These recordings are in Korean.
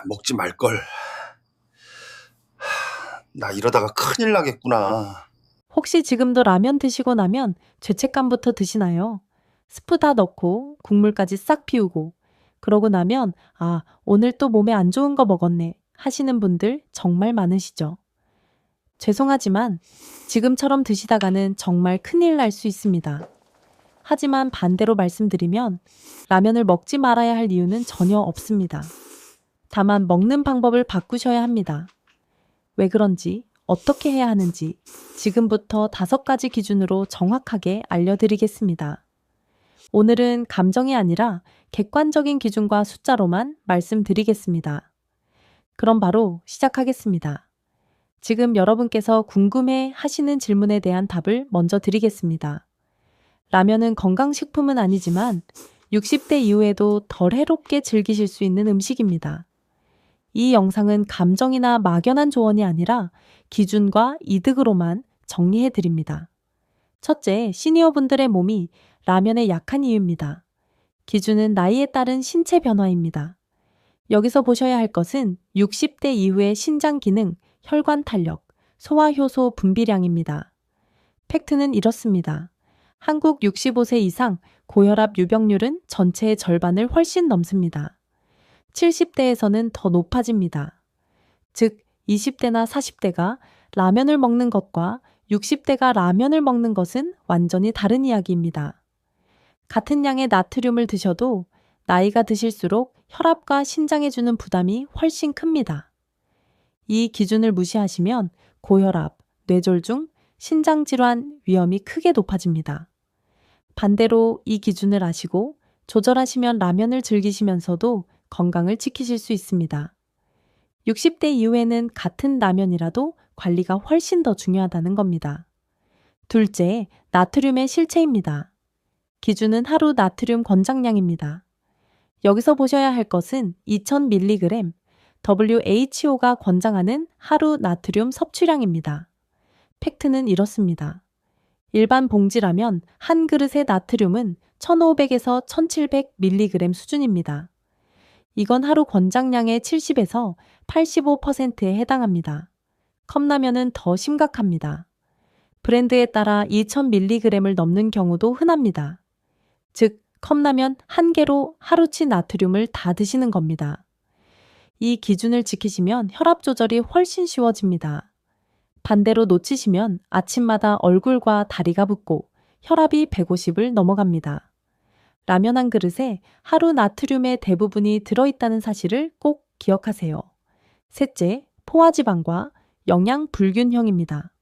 먹지 말걸. 나 이러다가 큰일 나겠구나. 혹시 지금도 라면 드시고 나면 죄책감부터 드시나요? 스프 다 넣고 국물까지 싹 비우고 그러고 나면 아, 오늘 또 몸에 안 좋은 거 먹었네 하시는 분들 정말 많으시죠. 죄송하지만 지금처럼 드시다가는 정말 큰일 날 수 있습니다. 하지만 반대로 말씀드리면 라면을 먹지 말아야 할 이유는 전혀 없습니다. 다만 먹는 방법을 바꾸셔야 합니다. 왜 그런지, 어떻게 해야 하는지 지금부터 5가지 기준으로 정확하게 알려드리겠습니다. 오늘은 감정이 아니라 객관적인 기준과 숫자로만 말씀드리겠습니다. 그럼 바로 시작하겠습니다. 지금 여러분께서 궁금해 하시는 질문에 대한 답을 먼저 드리겠습니다. 라면은 건강식품은 아니지만 60대 이후에도 덜 해롭게 즐기실 수 있는 음식입니다. 이 영상은 감정이나 막연한 조언이 아니라 기준과 이득으로만 정리해 드립니다. 첫째, 시니어분들의 몸이 라면에 약한 이유입니다. 기준은 나이에 따른 신체 변화입니다. 여기서 보셔야 할 것은 60대 이후의 신장 기능, 혈관 탄력, 소화효소 분비량입니다. 팩트는 이렇습니다. 한국 65세 이상 고혈압 유병률은 전체의 절반을 훨씬 넘습니다. 70대에서는 더 높아집니다. 즉, 20대나 40대가 라면을 먹는 것과 60대가 라면을 먹는 것은 완전히 다른 이야기입니다. 같은 양의 나트륨을 드셔도 나이가 드실수록 혈압과 신장에 주는 부담이 훨씬 큽니다. 이 기준을 무시하시면 고혈압, 뇌졸중, 신장질환 위험이 크게 높아집니다. 반대로 이 기준을 아시고 조절하시면 라면을 즐기시면서도 건강을 지키실 수 있습니다. 60대 이후에는 같은 라면이라도 관리가 훨씬 더 중요하다는 겁니다. 둘째, 나트륨의 실체입니다. 기준은 하루 나트륨 권장량입니다. 여기서 보셔야 할 것은 2000mg, WHO가 권장하는 하루 나트륨 섭취량입니다. 팩트는 이렇습니다. 일반 봉지라면 한 그릇의 나트륨은 1500에서 1700mg 수준입니다. 이건 하루 권장량의 70에서 85%에 해당합니다. 컵라면은 더 심각합니다. 브랜드에 따라 2000mg을 넘는 경우도 흔합니다. 즉, 컵라면 한 개로 하루치 나트륨을 다 드시는 겁니다. 이 기준을 지키시면 혈압 조절이 훨씬 쉬워집니다. 반대로 놓치시면 아침마다 얼굴과 다리가 붓고 혈압이 150을 넘어갑니다. 라면 한 그릇에 하루 나트륨의 대부분이 들어있다는 사실을 꼭 기억하세요. 셋째, 포화지방과 영양 불균형입니다.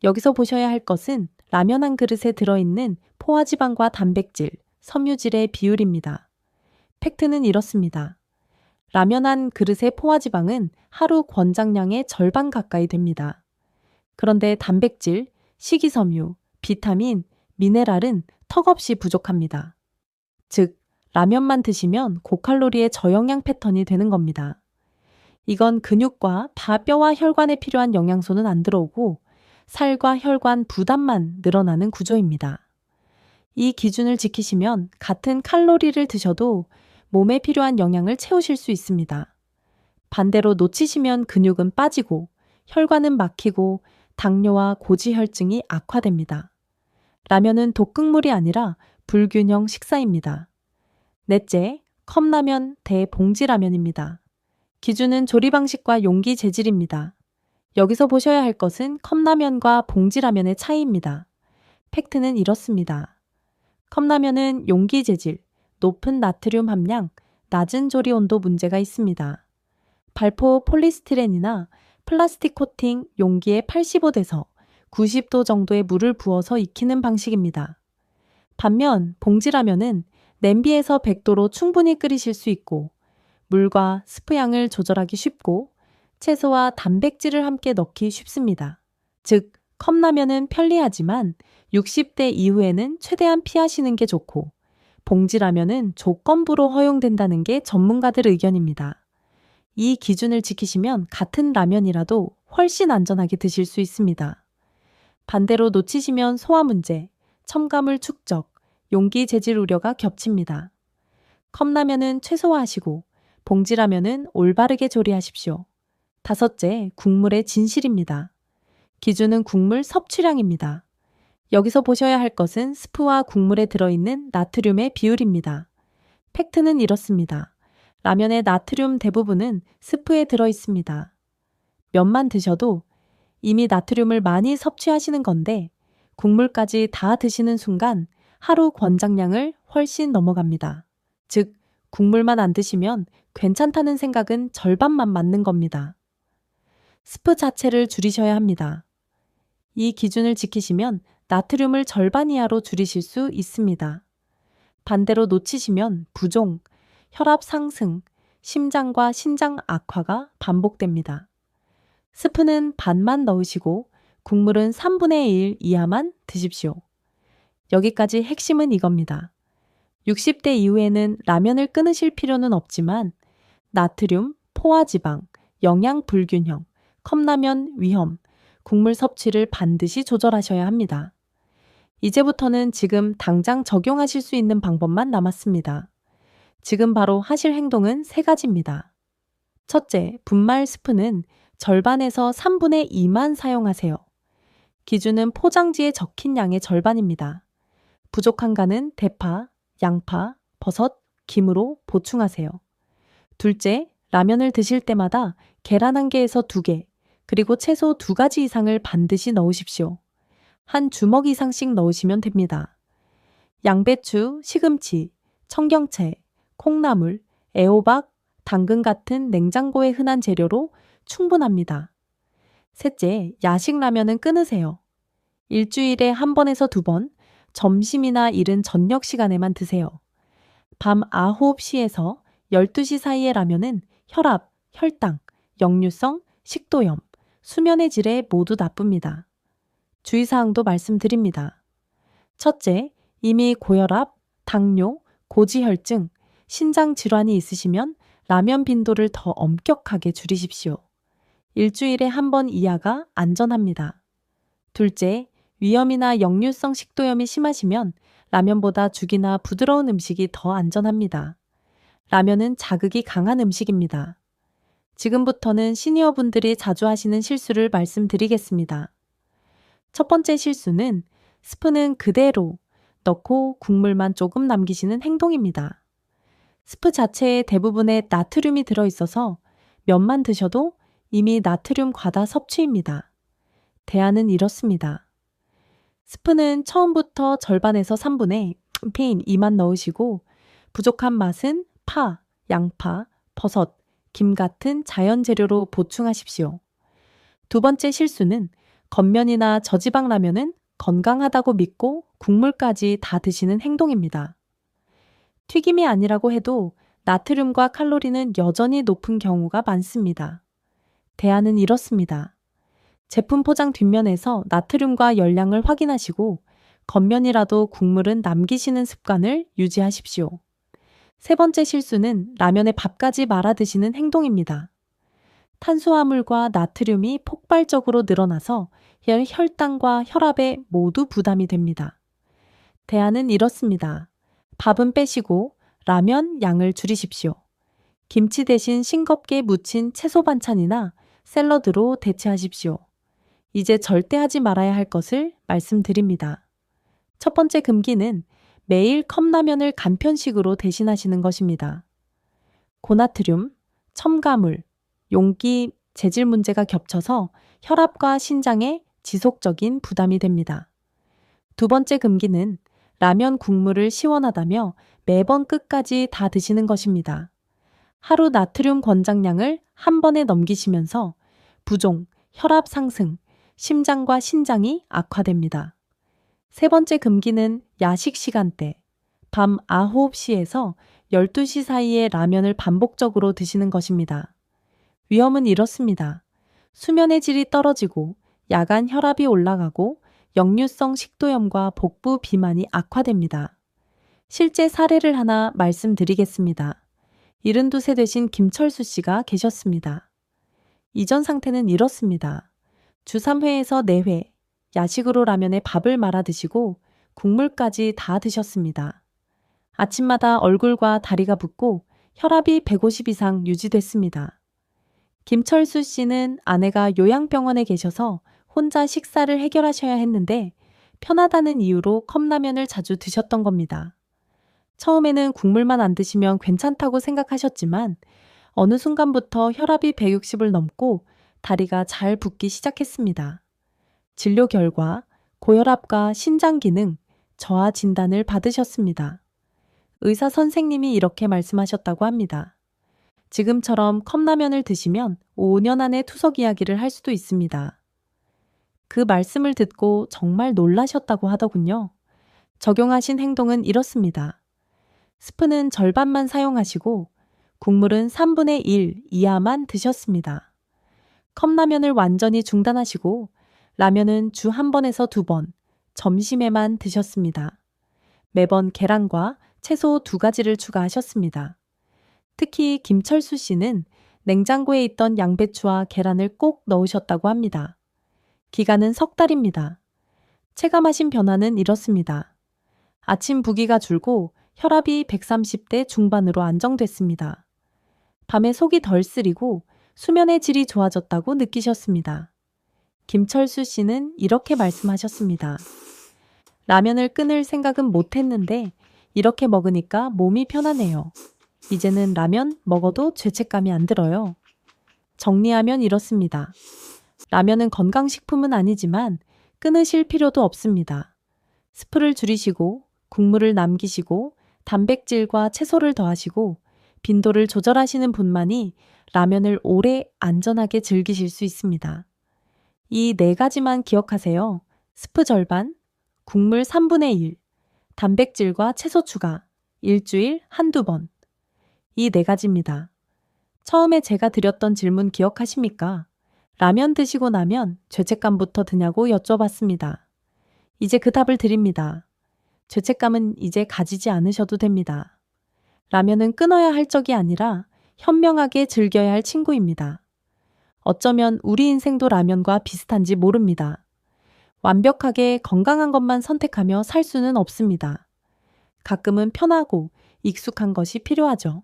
여기서 보셔야 할 것은 라면 한 그릇에 들어있는 포화지방과 단백질, 섬유질의 비율입니다. 팩트는 이렇습니다. 라면 한 그릇의 포화지방은 하루 권장량의 절반 가까이 됩니다. 그런데 단백질, 식이섬유, 비타민, 미네랄은 턱없이 부족합니다. 즉, 라면만 드시면 고칼로리의 저영양 패턴이 되는 겁니다. 이건 근육과 뼈와 혈관에 필요한 영양소는 안 들어오고 살과 혈관 부담만 늘어나는 구조입니다. 이 기준을 지키시면 같은 칼로리를 드셔도 몸에 필요한 영양을 채우실 수 있습니다. 반대로 놓치시면 근육은 빠지고 혈관은 막히고 당뇨와 고지혈증이 악화됩니다. 라면은 독극물이 아니라 불균형 식사입니다. 넷째, 컵라면 대 봉지라면입니다. 기준은 조리 방식과 용기 재질입니다. 여기서 보셔야 할 것은 컵라면과 봉지라면의 차이입니다. 팩트는 이렇습니다. 컵라면은 용기 재질, 높은 나트륨 함량, 낮은 조리 온도 문제가 있습니다. 발포 폴리스티렌이나 플라스틱 코팅 용기에 85도에서 90도 정도의 물을 부어서 익히는 방식입니다. 반면 봉지라면은 냄비에서 100도로 충분히 끓이실 수 있고 물과 스프 양을 조절하기 쉽고 채소와 단백질을 함께 넣기 쉽습니다. 즉, 컵라면은 편리하지만 60대 이후에는 최대한 피하시는 게 좋고 봉지라면은 조건부로 허용된다는 게 전문가들 의견입니다. 이 기준을 지키시면 같은 라면이라도 훨씬 안전하게 드실 수 있습니다. 반대로 놓치시면 소화 문제, 첨가물 축적, 용기 재질 우려가 겹칩니다. 컵라면은 최소화하시고 봉지라면은 올바르게 조리하십시오. 5째, 국물의 진실입니다. 기준은 국물 섭취량입니다. 여기서 보셔야 할 것은 스프와 국물에 들어있는 나트륨의 비율입니다. 팩트는 이렇습니다. 라면의 나트륨 대부분은 스프에 들어있습니다. 면만 드셔도 이미 나트륨을 많이 섭취하시는 건데 국물까지 다 드시는 순간 하루 권장량을 훨씬 넘어갑니다. 즉, 국물만 안 드시면 괜찮다는 생각은 절반만 맞는 겁니다. 스프 자체를 줄이셔야 합니다. 이 기준을 지키시면 나트륨을 절반 이하로 줄이실 수 있습니다. 반대로 놓치시면 부종, 혈압 상승, 심장과 신장 악화가 반복됩니다. 스프는 반만 넣으시고 국물은 3분의 1 이하만 드십시오. 여기까지 핵심은 이겁니다. 60대 이후에는 라면을 끊으실 필요는 없지만 나트륨, 포화지방, 영양 불균형, 컵라면 위험, 국물 섭취를 반드시 조절하셔야 합니다. 이제부터는 지금 당장 적용하실 수 있는 방법만 남았습니다. 지금 바로 하실 행동은 3가지입니다. 첫째, 분말 스프는 절반에서 3분의 2만 사용하세요. 기준은 포장지에 적힌 양의 절반입니다. 부족한 간은 대파, 양파, 버섯, 김으로 보충하세요. 둘째, 라면을 드실 때마다 계란 1개에서 2개, 그리고 채소 2가지 이상을 반드시 넣으십시오. 한 주먹 이상씩 넣으시면 됩니다. 양배추, 시금치, 청경채, 콩나물, 애호박, 당근 같은 냉장고에 흔한 재료로 충분합니다. 셋째, 야식 라면은 끊으세요. 일주일에 1번에서 2번, 점심이나 이른 저녁 시간에만 드세요. 밤 9시에서 12시 사이의 라면은 혈압, 혈당, 역류성, 식도염, 수면의 질에 모두 나쁩니다. 주의사항도 말씀드립니다. 첫째, 이미 고혈압, 당뇨, 고지혈증, 신장 질환이 있으시면 라면 빈도를 더 엄격하게 줄이십시오. 일주일에 1번 이하가 안전합니다. 둘째, 위염이나 역류성 식도염이 심하시면 라면보다 죽이나 부드러운 음식이 더 안전합니다. 라면은 자극이 강한 음식입니다. 지금부터는 시니어분들이 자주 하시는 실수를 말씀드리겠습니다. 첫 번째 실수는 스프는 그대로 넣고 국물만 조금 남기시는 행동입니다. 스프 자체에 대부분의 나트륨이 들어있어서 면만 드셔도 이미 나트륨 과다 섭취입니다. 대안은 이렇습니다. 스프는 처음부터 절반에서 3분의 2만 넣으시고 부족한 맛은 파, 양파, 버섯, 김 같은 자연 재료로 보충하십시오. 두 번째 실수는 겉면이나 저지방 라면은 건강하다고 믿고 국물까지 다 드시는 행동입니다. 튀김이 아니라고 해도 나트륨과 칼로리는 여전히 높은 경우가 많습니다. 대안은 이렇습니다. 제품 포장 뒷면에서 나트륨과 열량을 확인하시고 겉면이라도 국물은 남기시는 습관을 유지하십시오. 세 번째 실수는 라면에 밥까지 말아 드시는 행동입니다. 탄수화물과 나트륨이 폭발적으로 늘어나서 혈당과 혈압에 모두 부담이 됩니다. 대안은 이렇습니다. 밥은 빼시고 라면 양을 줄이십시오. 김치 대신 싱겁게 무친 채소 반찬이나 샐러드로 대체하십시오. 이제 절대 하지 말아야 할 것을 말씀드립니다. 첫 번째 금기는 매일 컵라면을 간편식으로 대신하시는 것입니다. 고나트륨, 첨가물, 용기, 재질 문제가 겹쳐서 혈압과 신장에 지속적인 부담이 됩니다. 두 번째 금기는 라면 국물을 시원하다며 매번 끝까지 다 드시는 것입니다. 하루 나트륨 권장량을 한 번에 넘기시면서 부종, 혈압 상승, 심장과 신장이 악화됩니다. 세 번째 금기는 야식 시간대, 밤 9시에서 12시 사이에 라면을 반복적으로 드시는 것입니다. 위험은 이렇습니다. 수면의 질이 떨어지고 야간 혈압이 올라가고 역류성 식도염과 복부 비만이 악화됩니다. 실제 사례를 하나 말씀드리겠습니다. 72세 되신 김철수 씨가 계셨습니다. 이전 상태는 이렇습니다. 주 3회에서 4회 야식으로 라면에 밥을 말아 드시고 국물까지 다 드셨습니다. 아침마다 얼굴과 다리가 붓고 혈압이 150 이상 유지됐습니다. 김철수 씨는 아내가 요양병원에 계셔서 혼자 식사를 해결하셔야 했는데 편하다는 이유로 컵라면을 자주 드셨던 겁니다. 처음에는 국물만 안 드시면 괜찮다고 생각하셨지만 어느 순간부터 혈압이 160을 넘고 다리가 잘 붓기 시작했습니다. 진료 결과 고혈압과 신장 기능 저하 진단을 받으셨습니다. 의사 선생님이 이렇게 말씀하셨다고 합니다. 지금처럼 컵라면을 드시면 5년 안에 투석 이야기를 할 수도 있습니다. 그 말씀을 듣고 정말 놀라셨다고 하더군요. 적용하신 행동은 이렇습니다. 스프는 절반만 사용하시고 국물은 3분의 1 이하만 드셨습니다. 컵라면을 완전히 중단하시고 라면은 주 1번에서 2번, 점심에만 드셨습니다. 매번 계란과 채소 2가지를 추가하셨습니다. 특히 김철수 씨는 냉장고에 있던 양배추와 계란을 꼭 넣으셨다고 합니다. 기간은 석 달입니다. 체감하신 변화는 이렇습니다. 아침 부기가 줄고 혈압이 130대 중반으로 안정됐습니다. 밤에 속이 덜 쓰리고 수면의 질이 좋아졌다고 느끼셨습니다. 김철수 씨는 이렇게 말씀하셨습니다. 라면을 끊을 생각은 못 했는데 이렇게 먹으니까 몸이 편하네요. 이제는 라면 먹어도 죄책감이 안 들어요. 정리하면 이렇습니다. 라면은 건강식품은 아니지만 끊으실 필요도 없습니다. 스프를 줄이시고 국물을 남기시고 단백질과 채소를 더하시고 빈도를 조절하시는 분만이 라면을 오래 안전하게 즐기실 수 있습니다. 이 4가지만 기억하세요. 스프 절반, 국물 3분의 1, 단백질과 채소 추가, 일주일 한두 번. 이 4가지입니다. 처음에 제가 드렸던 질문 기억하십니까? 라면 드시고 나면 죄책감부터 드냐고 여쭤봤습니다. 이제 그 답을 드립니다. 죄책감은 이제 가지지 않으셔도 됩니다. 라면은 끊어야 할 적이 아니라 현명하게 즐겨야 할 친구입니다. 어쩌면 우리 인생도 라면과 비슷한지 모릅니다. 완벽하게 건강한 것만 선택하며 살 수는 없습니다. 가끔은 편하고 익숙한 것이 필요하죠.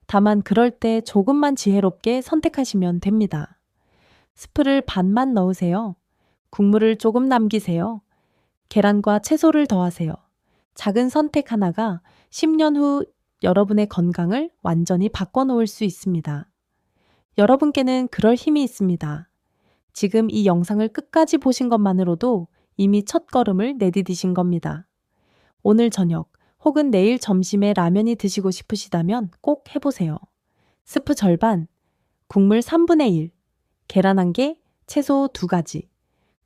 다만 그럴 때 조금만 지혜롭게 선택하시면 됩니다. 스프를 반만 넣으세요. 국물을 조금 남기세요. 계란과 채소를 더하세요. 작은 선택 하나가 10년 후 여러분의 건강을 완전히 바꿔놓을 수 있습니다. 여러분께는 그럴 힘이 있습니다. 지금 이 영상을 끝까지 보신 것만으로도 이미 첫 걸음을 내디디신 겁니다. 오늘 저녁 혹은 내일 점심에 라면이 드시고 싶으시다면 꼭 해보세요. 스프 절반, 국물 3분의 1, 계란 1개, 채소 2가지.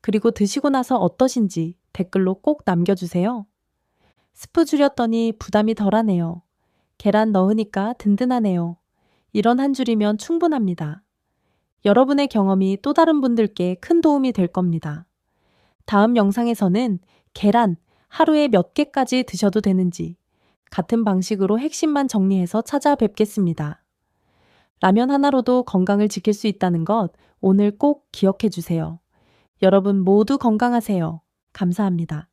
그리고 드시고 나서 어떠신지 댓글로 꼭 남겨주세요. 스프 줄였더니 부담이 덜하네요. 계란 넣으니까 든든하네요. 이런 한 줄이면 충분합니다. 여러분의 경험이 또 다른 분들께 큰 도움이 될 겁니다. 다음 영상에서는 계란 하루에 몇 개까지 드셔도 되는지 같은 방식으로 핵심만 정리해서 찾아뵙겠습니다. 라면 하나로도 건강을 지킬 수 있다는 것 오늘 꼭 기억해 주세요. 여러분 모두 건강하세요. 감사합니다.